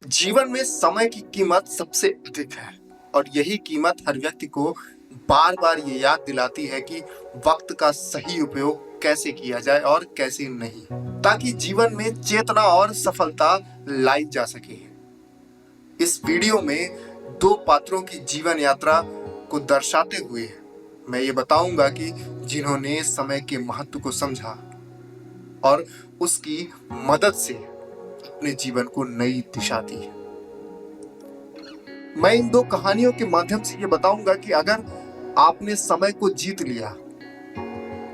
जीवन में समय की कीमत सबसे अधिक है और यही कीमत हर व्यक्ति को बार बार ये याद दिलाती है कि वक्त का सही उपयोग कैसे किया जाए और कैसे नहीं, ताकि जीवन में चेतना और सफलता लाई जा सके। इस वीडियो में दो पात्रों की जीवन यात्रा को दर्शाते हुए मैं ये बताऊंगा कि जिन्होंने समय के महत्व को समझा और उसकी मदद से अपने जीवन को नई दिशा दी। मैं इन दो कहानियों के माध्यम से ये बताऊंगा कि अगर आपने समय को जीत लिया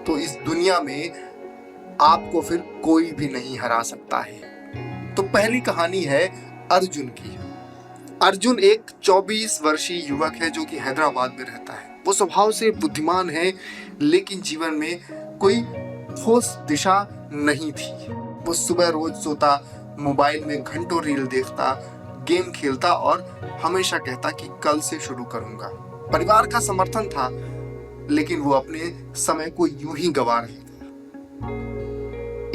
तो इस दुनिया में आपको फिर कोई भी नहीं हरा सकता है। तो पहली कहानी है अर्जुन की। अर्जुन एक 24 वर्षीय युवक है जो कि हैदराबाद में रहता है। वो स्वभाव से बुद्धिमान है, लेकिन जीवन में कोई ठोस दिशा नहीं थी। वो सुबह रोज सोता, मोबाइल में घंटों रील देखता, गेम खेलता और हमेशा कहता कि कल से शुरू करूंगा। परिवार का समर्थन था, लेकिन वो अपने समय को यूं ही गंवा रहा था।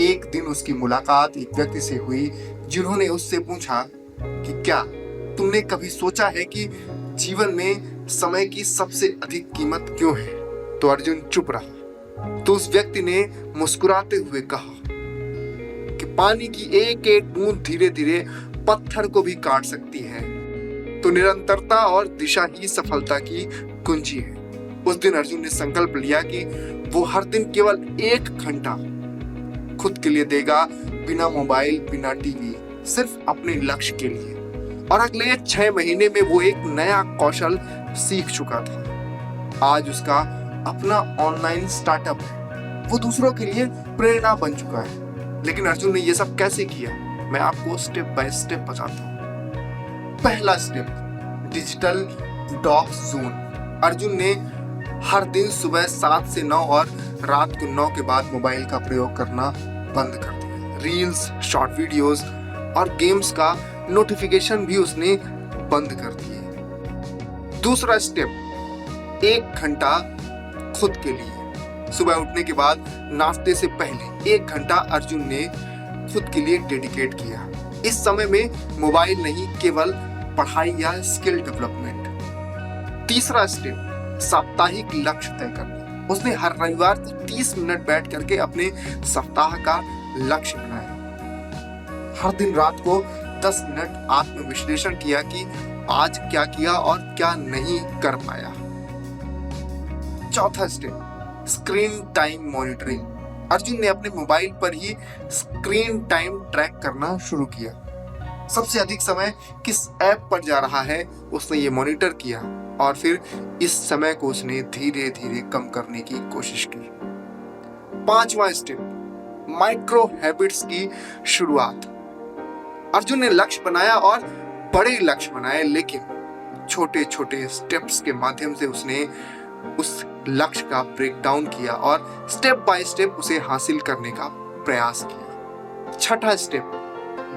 एक दिन उसकी मुलाकात एक व्यक्ति से हुई जिन्होंने उससे पूछा कि क्या तुमने कभी सोचा है कि जीवन में समय की सबसे अधिक कीमत क्यों है? तो अर्जुन चुप रहा। तो उस व्यक्ति ने मुस्कुराते हुए कहा कि पानी की एक एक बूंद धीरे धीरे पत्थर को भी काट सकती है। तो निरंतरता और दिशा ही सफलता की कुंजी है। उस दिन अर्जुन ने संकल्प लिया कि वो हर दिन केवल 1 घंटा खुद के लिए देगा, बिना मोबाइल, बिना टीवी, सिर्फ अपने लक्ष्य के लिए। और अगले 6 महीने में वो एक नया कौशल सीख चुका था। आज उसका अपना ऑनलाइन स्टार्टअप है। वो दूसरों के लिए प्रेरणा बन चुका है। लेकिन अर्जुन ने ये सब कैसे किया, मैं आपको स्टेप बाय स्टेप बताता हूँ। पहला step, digital detox zone. Arjun ने हर दिन सुबह 7 से 9 और रात को 9 के बाद मोबाइल का प्रयोग करना बंद कर दिया। रील्स, शॉर्ट वीडियोस और गेम्स का नोटिफिकेशन भी उसने बंद कर दिए। दूसरा स्टेप, 1 घंटा खुद के लिए। सुबह उठने के बाद नाश्ते से पहले 1 घंटा अर्जुन ने खुद के लिए डेडिकेट किया। इस समय में मोबाइल नहीं, केवल पढ़ाई या स्किल डेवलपमेंट। तीसरा स्टेप, साप्ताहिक लक्ष्य तय करना। उसने हर रविवार 30 मिनट बैठ करके अपने सप्ताह का लक्ष्य बनाया। हर दिन रात को 10 मिनट आत्म विश्लेषण किया कि आज क्या किया और क्या नहीं कर पाया। चौथा step, screen time monitoring. Arjun ने अपने मोबाइल पर ही स्क्रीन टाइम ट्रैक करना शुरू किया। सबसे अधिक समय किस ऐप पर जा रहा है उसने ये मॉनिटर किया और फिर इस समय को उसने धीरे धीरे कम करने की कोशिश की। पांचवा स्टेप, माइक्रो हैबिट्स की शुरुआत। अर्जुन ने लक्ष्य बनाया और बड़े लक्ष्य बनाए, लेकिन छोटे छोटे स्टेप्स के माध्यम से उसने उस लक्ष्य का ब्रेक डाउन किया और स्टेप बाय स्टेप उसे हासिल करने का प्रयास किया। छठा स्टेप,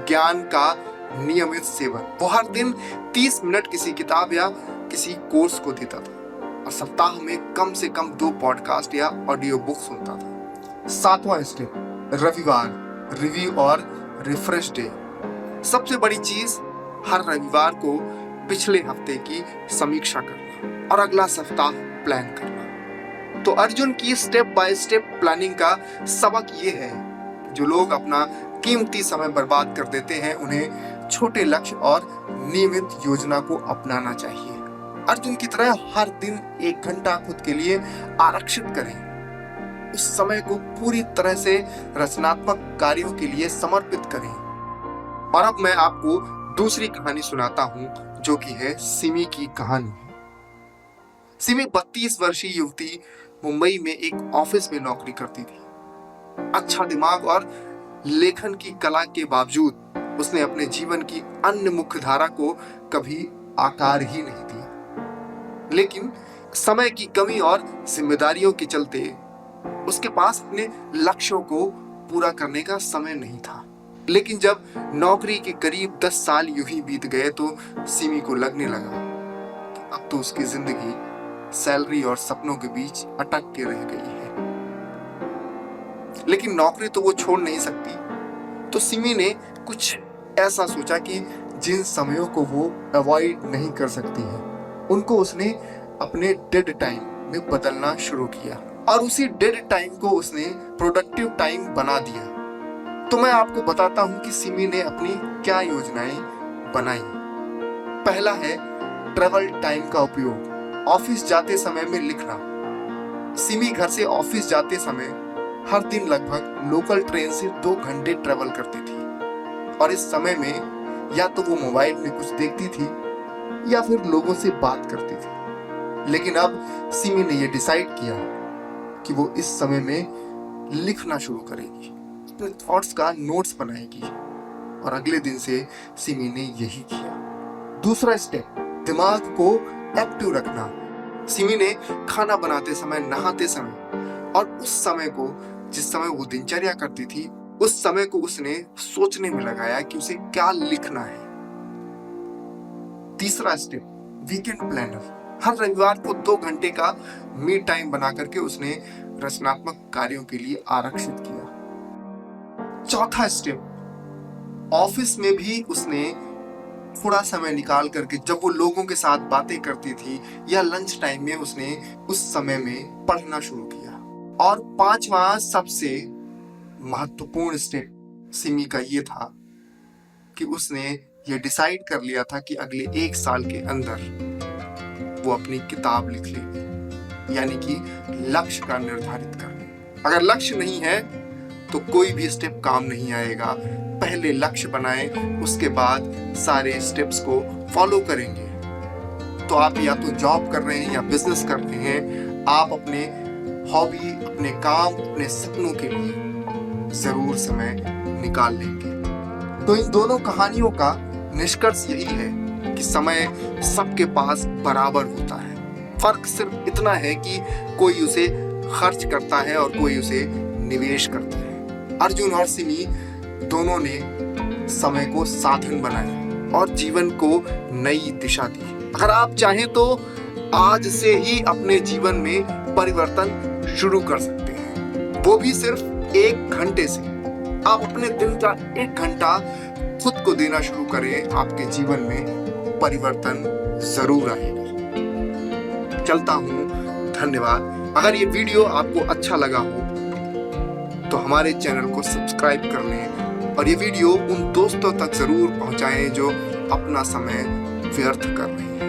ज्ञान का नियमित सेवन। वो हर दिन 30 मिनट किसी किताब या किसी कोर्स को देता था और सप्ताह में कम से कम 2 पॉडकास्ट या ऑडियो बुक सुनता था। सातवां स्टेप, रविवार रिव्यू और रिफ्रेश डे। सबसे बड़ी चीज, हर रविवार को पिछले हफ्ते की समीक्षा करना और अगला सप्ताह प्लान करना। तो अर्जुन की स्टेप बाय स्टेप प्लानिंग का सबक ये है, जो लोग अपना कीमती समय बर्बाद कर देते हैं, उन्हें छोटे लक्ष्य और नियमित योजना को अपनाना चाहिए। अर्जुन की तरह हर दिन 1 घंटा खुद के लिए आरक्षित करें। उस समय को पूरी तरह से रचनात्मक कार्यों के लिए समर्पित करें। और अब मैं आपको दूसरी कहानी सुनाता हूं, जो कि है सिमी की कहानी। सिमी 32 वर्षीय युवती मुंबई में एक ऑफिस में नौकरी करती थी। अच्छा दिमाग और लेखन की कला के बावजूद उसने अपने जीवन की अन्य मुख्य धारा को कभी आकार ही नहीं दिया। लेकिन समय की कमी और जिम्मेदारियों के चलते उसके पास अपने लक्ष्यों को पूरा करने का समय नहीं था। लेकिन जब नौकरी के करीब 10 साल यूं ही बीत गए तो सिमी को लगने लगा कि अब तो उसकी जिंदगी सैलरी और सपनों के बीच अटक के रह गई है। लेकिन नौकरी तो वो छोड़ नहीं सकती। तो सिमी ने कुछ ऐसा सोचा कि जिन समयों को वो अवॉइड नहीं कर सकती है, उनको उसने अपने डेड टाइम में बदलना शुरू किया और उसी डेड टाइम को उसने प्रोडक्टिव टाइम बना दिया। तो मैं आपको बताता हूं कि सिमी ने अपनी क्या योजनाएं बनाई। पहला है ट्रेवल टाइम का उपयोग। ऑफिस जाते समय में लिखना। सिमी घर से ऑफिस जाते समय हर दिन लगभग लोकल ट्रेन से 2 घंटे ट्रेवल करती थी और इस समय में या तो वो मोबाइल में कुछ देखती थी या फिर लोगों से बात करती थी। लेकिन अब सिमी ने यह डिसाइड किया कि वो इस समय में लिखना शुरू करेगी, अपने थॉट्स का नोट्स बनाएगी और अगले दिन से सिमी ने यही किया। दूसरा स्टेप, दिमाग को एक्टिव रखना। सिमी ने खाना बनाते समय, नहाते समय और उस समय को जिस समय वो दिनचर्या करती थी, उस समय को उसने सोचने में लगाया कि उसे क्या लिखना है। तीसरा स्टेप, वीकेंड प्लानर। हर रविवार को 2 घंटे का मी टाइम बना करके उसने रचनात्मक कार्यों के लिए आरक्षित किया। चौथा स्टेप, ऑफिस में भी उसने थोड़ा समय निकाल करके जब वो लोगों के साथ बातें करती थी या लंच टाइम में उसने उस समय में पढ़ना शुरू किया। और 5वां सबसे महत्वपूर्ण स्टेप सिमी का ये था कि उसने ये डिसाइड कर लिया था कि अगले 1 साल के अंदर वो अपनी किताब लिख लेगी, यानी कि लक्ष्य का निर्धारित कर ले। अगर लक्ष्य नहीं है तो कोई भी स्टेप काम नहीं आएगा। पहले लक्ष्य बनाएं, उसके बाद सारे स्टेप्स को फॉलो करेंगे। तो आप या तो जॉब कर रहे हैं या बिजनेस कर रहे हैं, आप अपने हॉबी, अपने काम, अपने सपनों के लिए जरूर समय निकाल लेंगे। तो इन दोनों कहानियों का निष्कर्ष यही है कि समय सबके पास बराबर होता है। फर्क सिर्फ इतना है कि कोई उसे खर्च करता है और कोई उसे निवेश करता है। अर्जुन और सिमी दोनों ने समय को साधन बनाया और जीवन को नई दिशा दी। अगर आप चाहें तो आज से ही अपने जीवन में परिवर्तन शुरू कर सकते हैं, वो भी सिर्फ 1 घंटे से। आप अपने दिन का 1 घंटा खुद को देना शुरू करें, आपके जीवन में परिवर्तन जरूर आएगा। चलता हूँ, धन्यवाद। अगर ये वीडियो आपको अच्छा लगा हो तो हमारे चैनल को सब्सक्राइब कर लें और ये वीडियो उन दोस्तों तक जरूर पहुंचाएं जो अपना समय व्यर्थ कर रहे हैं।